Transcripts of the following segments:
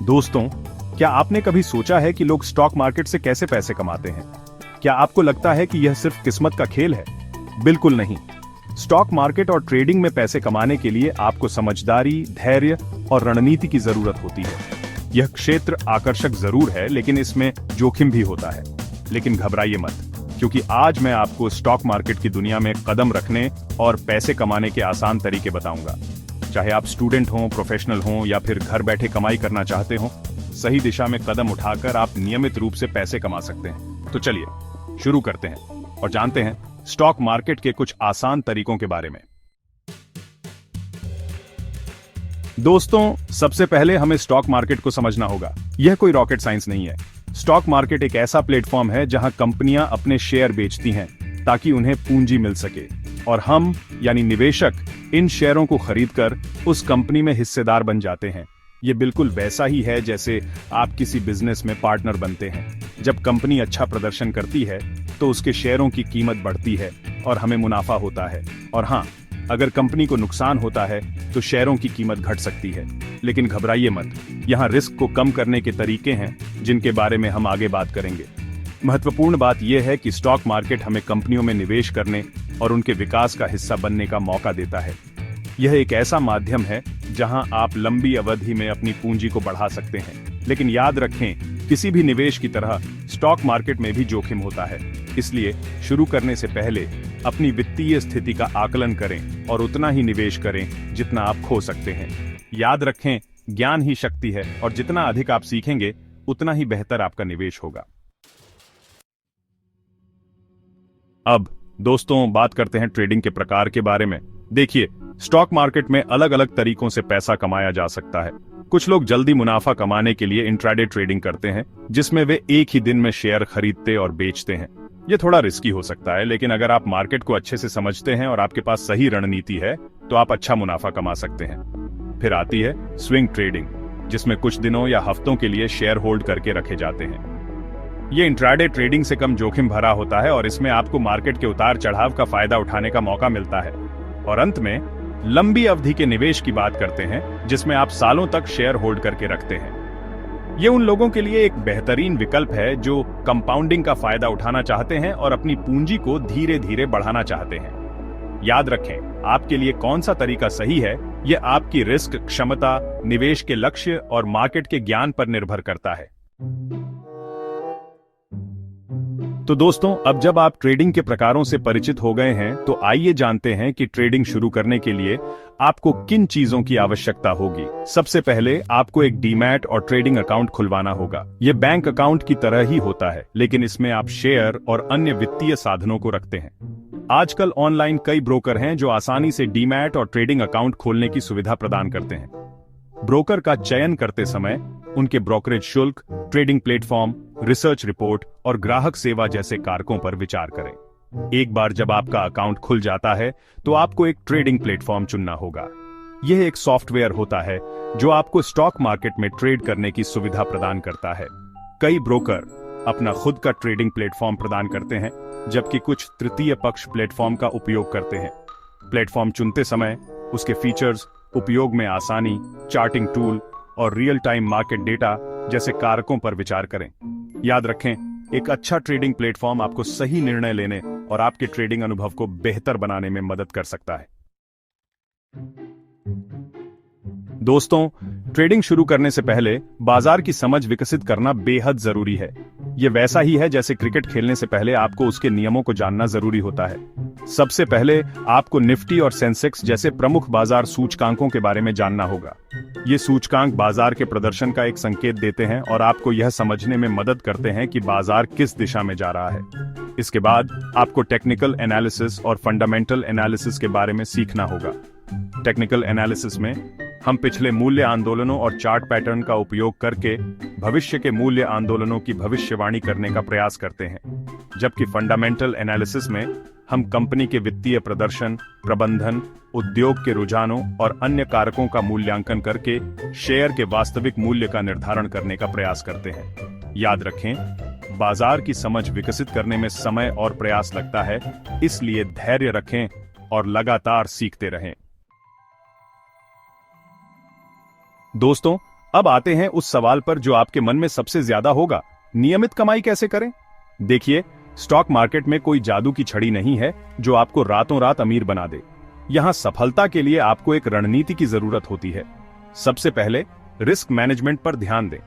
दोस्तों, क्या आपने कभी सोचा है कि लोग स्टॉक मार्केट से कैसे पैसे कमाते हैं? क्या आपको लगता है कि यह सिर्फ किस्मत का खेल है? बिल्कुल नहीं। स्टॉक मार्केट और ट्रेडिंग में पैसे कमाने के लिए आपको समझदारी, धैर्य और रणनीति की जरूरत होती है। यह क्षेत्र आकर्षक जरूर है, लेकिन इसमें जोखिम भी होता है। लेकिन घबराइए मत, क्योंकि आज मैं आपको स्टॉक मार्केट की दुनिया में कदम रखने और पैसे कमाने के आसान तरीके बताऊंगा। चाहे आप स्टूडेंट हों, प्रोफेशनल हों या फिर घर बैठे कमाई करना चाहते हो, सही दिशा में कदम उठाकर आप नियमित रूप से पैसे कमा सकते हैं। तो चलिए शुरू करते हैं और जानते हैं स्टॉक मार्केट के कुछ आसान तरीकों के बारे में। दोस्तों, सबसे पहले हमें स्टॉक मार्केट को समझना होगा। यह कोई रॉकेट साइंस नहीं है। स्टॉक मार्केट एक ऐसा प्लेटफॉर्म है जहां कंपनियां अपने शेयर बेचती हैं ताकि उन्हें पूंजी मिल सके, और हम यानी निवेशक इन शेयरों को खरीदकर उस कंपनी में हिस्सेदार बन जाते हैं। ये बिल्कुल वैसा ही है जैसे आप किसी बिजनेस में पार्टनर बनते हैं। जब कंपनी अच्छा प्रदर्शन करती है तो उसके शेयरों की कीमत बढ़ती है और हमें मुनाफा होता है। और हाँ, अगर कंपनी को नुकसान होता है तो शेयरों की कीमत घट सकती है। लेकिन घबराइए मत, यहाँ रिस्क को कम करने के तरीके हैं जिनके बारे में हम आगे बात करेंगे। महत्वपूर्ण बात यह है कि स्टॉक मार्केट हमें कंपनियों में निवेश करने और उनके विकास का हिस्सा बनने का मौका देता है। यह एक ऐसा माध्यम है जहां आप लंबी अवधि में अपनी पूंजी को बढ़ा सकते हैं। लेकिन याद रखें, किसी भी निवेश की तरह स्टॉक मार्केट में भी जोखिम होता है। इसलिए शुरू करने से पहले अपनी वित्तीय स्थिति का आकलन करें और उतना ही निवेश करें जितना आप खो सकते हैं। याद रखें, ज्ञान ही शक्ति है और जितना अधिक आप सीखेंगे उतना ही बेहतर आपका निवेश होगा। अब दोस्तों, बात करते हैं ट्रेडिंग के प्रकार के बारे में। देखिए, स्टॉक मार्केट में अलग अलग तरीकों से पैसा कमाया जा सकता है। कुछ लोग जल्दी मुनाफा कमाने के लिए इंट्राडे ट्रेडिंग करते हैं, जिसमें वे एक ही दिन में शेयर खरीदते और बेचते हैं। यह थोड़ा रिस्की हो सकता है, लेकिन अगर आप मार्केट को अच्छे से समझते हैं और आपके पास सही रणनीति है तो आप अच्छा मुनाफा कमा सकते हैं। फिर आती है स्विंग ट्रेडिंग, जिसमें कुछ दिनों या हफ्तों के लिए शेयर होल्ड करके रखे जाते हैं। ये इंट्राडे ट्रेडिंग से कम जोखिम भरा होता है और इसमें आपको मार्केट के उतार चढ़ाव का फायदा उठाने का मौका मिलता है। और अंत में लंबी अवधि के निवेश की बात करते हैं, जिसमें आप सालों तक शेयर होल्ड करके रखते हैं। ये उन लोगों के लिए एक बेहतरीन विकल्प है जो कंपाउंडिंग का फायदा उठाना चाहते हैं और अपनी पूंजी को धीरे धीरे बढ़ाना चाहते हैं। याद रखें, आपके लिए कौन सा तरीका सही है, यह आपकी रिस्क क्षमता, निवेश के लक्ष्य और मार्केट के ज्ञान पर निर्भर करता है। तो दोस्तों, अब जब आप ट्रेडिंग के प्रकारों से परिचित हो गए हैं, तो आइए जानते हैं कि ट्रेडिंग शुरू करने के लिए आपको किन चीजों की आवश्यकता होगी। सबसे पहले आपको एक डीमैट और ट्रेडिंग अकाउंट खुलवाना होगा। यह बैंक अकाउंट की तरह ही होता है, लेकिन इसमें आप शेयर और अन्य वित्तीय साधनों को रखते हैं। आजकल ऑनलाइन कई ब्रोकर हैं जो आसानी से डीमैट और ट्रेडिंग अकाउंट खोलने की सुविधा प्रदान करते हैं। ब्रोकर का चयन करते समय उनके ब्रोकरेज शुल्क, ट्रेडिंग प्लेटफॉर्म, रिसर्च रिपोर्ट और ग्राहक सेवा जैसे कारकों पर विचार करें। एक बार जब आपका अकाउंट खुल जाता है तो आपको एक ट्रेडिंग प्लेटफॉर्म चुनना होगा। यह एक सॉफ्टवेयर होता है जो आपको स्टॉक मार्केट में ट्रेड करने की सुविधा प्रदान करता है। कई ब्रोकर अपना खुद का ट्रेडिंग प्लेटफॉर्म प्रदान करते हैं, जबकि कुछ तृतीय पक्ष प्लेटफॉर्म का उपयोग करते हैं। प्लेटफॉर्म चुनते समय उसके फीचर्स, उपयोग में आसानी, चार्टिंग टूल और रियल टाइम मार्केट डेटा जैसे कारकों पर विचार करें। याद रखें, एक अच्छा ट्रेडिंग प्लेटफॉर्म आपको सही निर्णय लेने और आपके ट्रेडिंग अनुभव को बेहतर बनाने में मदद कर सकता है। दोस्तों, ट्रेडिंग शुरू करने से पहले बाजार की समझ विकसित करना बेहद जरूरी है। यह वैसा ही है जैसे क्रिकेट खेलने से पहले आपको उसके नियमों को जानना जरूरी होता है। सबसे पहले आपको निफ्टी और सेंसेक्स जैसे प्रमुख बाजार सूचकांकों के बारे में जानना होगा। ये सूचकांक बाजार के प्रदर्शन का एक संकेत देते हैं और आपको यह समझने में मदद करते हैं कि बाजार किस दिशा में जा रहा है। इसके बाद आपको टेक्निकल एनालिसिस और फंडामेंटल एनालिसिस के बारे में सीखना होगा। टेक्निकल एनालिसिस में हम पिछले मूल्य आंदोलनों और चार्ट पैटर्न का उपयोग करके भविष्य के मूल्य आंदोलनों की भविष्यवाणी करने का प्रयास करते हैं, जबकि फंडामेंटल एनालिसिस में हम कंपनी के वित्तीय प्रदर्शन, प्रबंधन, उद्योग के रुझानों और अन्य कारकों का मूल्यांकन करके शेयर के वास्तविक मूल्य का निर्धारण करने का प्रयास करते हैं। याद रखें, बाजार की समझ विकसित करने में समय और प्रयास लगता है, इसलिए धैर्य रखें और लगातार सीखते रहें। दोस्तों, अब आते हैं उस सवाल पर जो आपके मन में सबसे ज्यादा होगा, नियमित कमाई कैसे करें? देखिए, स्टॉक मार्केट में कोई जादू की छड़ी नहीं है जो आपको रातों रात अमीर बना दे। यहां सफलता के लिए आपको एक रणनीति की जरूरत होती है। सबसे पहले रिस्क मैनेजमेंट पर ध्यान दें।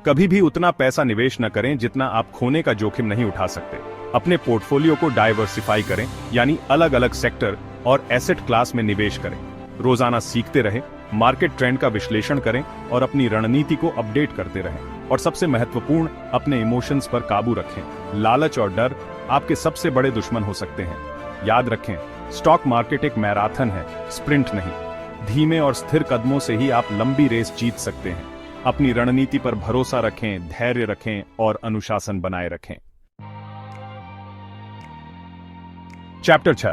कभी भी उतना पैसा निवेश न करें जितना आप खोने का जोखिम नहीं उठा सकते। अपने पोर्टफोलियो को डाइवर्सिफाई करें, यानी अलग अलग सेक्टर और एसेट क्लास में निवेश करें। रोजाना सीखते रहें, मार्केट ट्रेंड का विश्लेषण करें और अपनी रणनीति को अपडेट करते रहें। और सबसे महत्वपूर्ण, अपने इमोशंस पर काबू रखें। लालच और डर आपके सबसे बड़े दुश्मन हो सकते हैं। याद रखें, स्टॉक मार्केट एक मैराथन है, स्प्रिंट नहीं। धीमे और स्थिर कदमों से ही आप लंबी रेस जीत सकते हैं। अपनी रणनीति पर भरोसा रखें, धैर्य रखें और अनुशासन बनाए रखें। चैप्टर 6,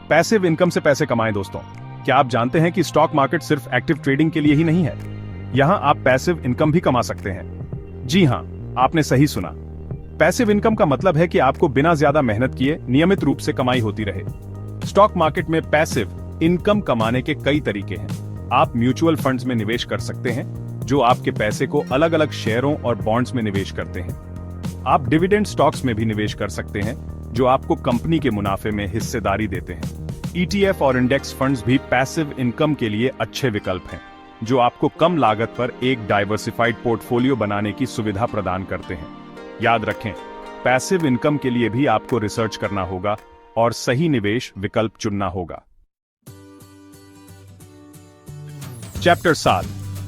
पैसिव इनकम से पैसे कमाएं। दोस्तों, क्या आप जानते हैं कि स्टॉक मार्केट सिर्फ एक्टिव ट्रेडिंग के लिए ही नहीं है? यहां आप पैसिव इनकम भी कमा सकते हैं। जी हां, आपने सही सुना। पैसिव इनकम का मतलब है कि आपको बिना ज्यादा मेहनत किए नियमित रूप से कमाई होती रहे। स्टॉक मार्केट में पैसिव इनकम कमाने के कई तरीके हैं। आप म्यूचुअल फंड्स में निवेश कर सकते हैं, जो आपके पैसे को अलग अलग शेयरों और बॉन्ड्स में निवेश करते हैं। आप डिविडेंड स्टॉक्स में भी निवेश कर सकते हैं, जो आपको कंपनी के मुनाफे में हिस्सेदारी देते हैं। ETF और इंडेक्स फंड्स भी पैसिव इनकम के लिए अच्छे विकल्प हैं, जो आपको कम लागत पर एक डाइवर्सिफाइड पोर्टफोलियो बनाने की सुविधा प्रदान करते हैं। याद रखें, पैसिव इनकम के लिए भी आपको रिसर्च करना होगा और सही निवेश विकल्प चुनना होगा। चैप्टर 7,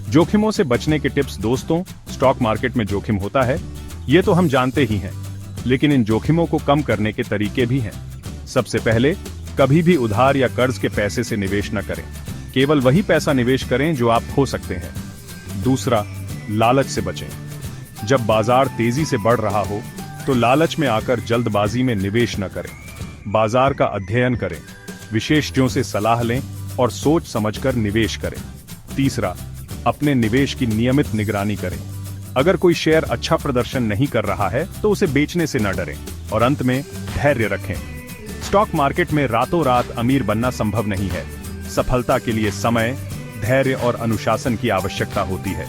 जोखिमों से बचने के टिप्स। दोस्तों, स्टॉक मार्केट में जोखिम होता है, ये तो हम जानते ही हैं, लेकिन इन जोखिमों को कम करने के तरीके भी हैं। सबसे पहले, कभी भी उधार या कर्ज के पैसे से निवेश न करें। केवल वही पैसा निवेश करें जो आप खो सकते हैं। दूसरा, लालच से बचें। जब बाजार तेजी से बढ़ रहा हो तो लालच में आकर जल्दबाजी में निवेश न करें। बाजार का अध्ययन करें, विशेषज्ञों से सलाह लें और सोच समझकर निवेश करें। तीसरा, अपने निवेश की नियमित निगरानी करें। अगर कोई शेयर अच्छा प्रदर्शन नहीं कर रहा है तो उसे बेचने से न डरें। और अंत में, धैर्य रखें। स्टॉक मार्केट में रातों रात अमीर बनना संभव नहीं है। सफलता के लिए समय, धैर्य और अनुशासन की आवश्यकता होती है।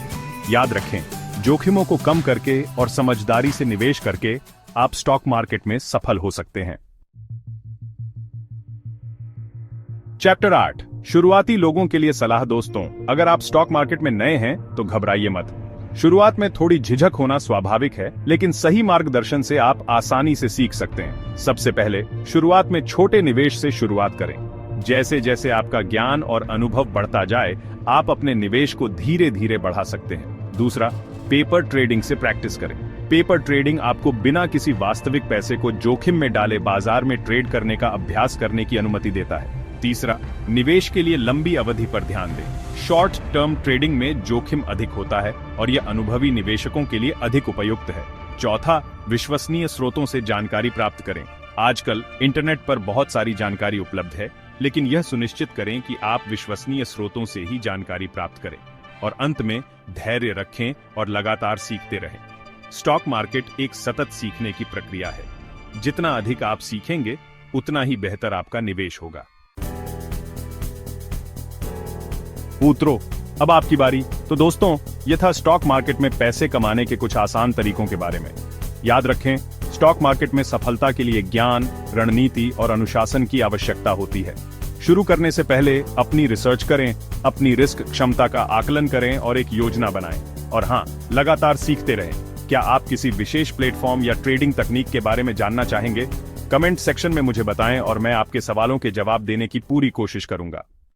याद रखें, जोखिमों को कम करके और समझदारी से निवेश करके आप स्टॉक मार्केट में सफल हो सकते हैं। चैप्टर 8, शुरुआती लोगों के लिए सलाह। दोस्तों, अगर आप स्टॉक मार्केट में नए हैं तो घबराइए मत। शुरुआत में थोड़ी झिझक होना स्वाभाविक है, लेकिन सही मार्गदर्शन से आप आसानी से सीख सकते हैं। सबसे पहले, शुरुआत में छोटे निवेश से शुरुआत करें। जैसे जैसे आपका ज्ञान और अनुभव बढ़ता जाए, आप अपने निवेश को धीरे धीरे बढ़ा सकते हैं। दूसरा, पेपर ट्रेडिंग से प्रैक्टिस करें। पेपर ट्रेडिंग आपको बिना किसी वास्तविक पैसे को जोखिम में डाले बाजार में ट्रेड करने का अभ्यास करने की अनुमति देता है। तीसरा, निवेश के लिए लंबी अवधि पर ध्यान दें। शॉर्ट टर्म ट्रेडिंग में जोखिम अधिक होता है और यह अनुभवी निवेशकों के लिए अधिक उपयुक्त है। चौथा, विश्वसनीय स्रोतों से जानकारी प्राप्त करें। आजकल इंटरनेट पर बहुत सारी जानकारी उपलब्ध है, लेकिन यह सुनिश्चित करें कि आप विश्वसनीय स्रोतों से ही जानकारी प्राप्त करें। और अंत में, धैर्य रखें और लगातार सीखते रहें। स्टॉक मार्केट एक सतत सीखने की प्रक्रिया है। जितना अधिक आप सीखेंगे, उतना ही बेहतर आपका निवेश होगा। पुत्रों, अब आपकी बारी। तो दोस्तों, यह था स्टॉक मार्केट में पैसे कमाने के कुछ आसान तरीकों के बारे में। याद रखें, स्टॉक मार्केट में सफलता के लिए ज्ञान, रणनीति और अनुशासन की आवश्यकता होती है। शुरू करने से पहले अपनी रिसर्च करें, अपनी रिस्क क्षमता का आकलन करें और एक योजना बनाएं। और हाँ, लगातार सीखते रहें। क्या आप किसी विशेष प्लेटफॉर्म या ट्रेडिंग तकनीक के बारे में जानना चाहेंगे? कमेंट सेक्शन में मुझे बताएं और मैं आपके सवालों के जवाब देने की पूरी कोशिश करूंगा।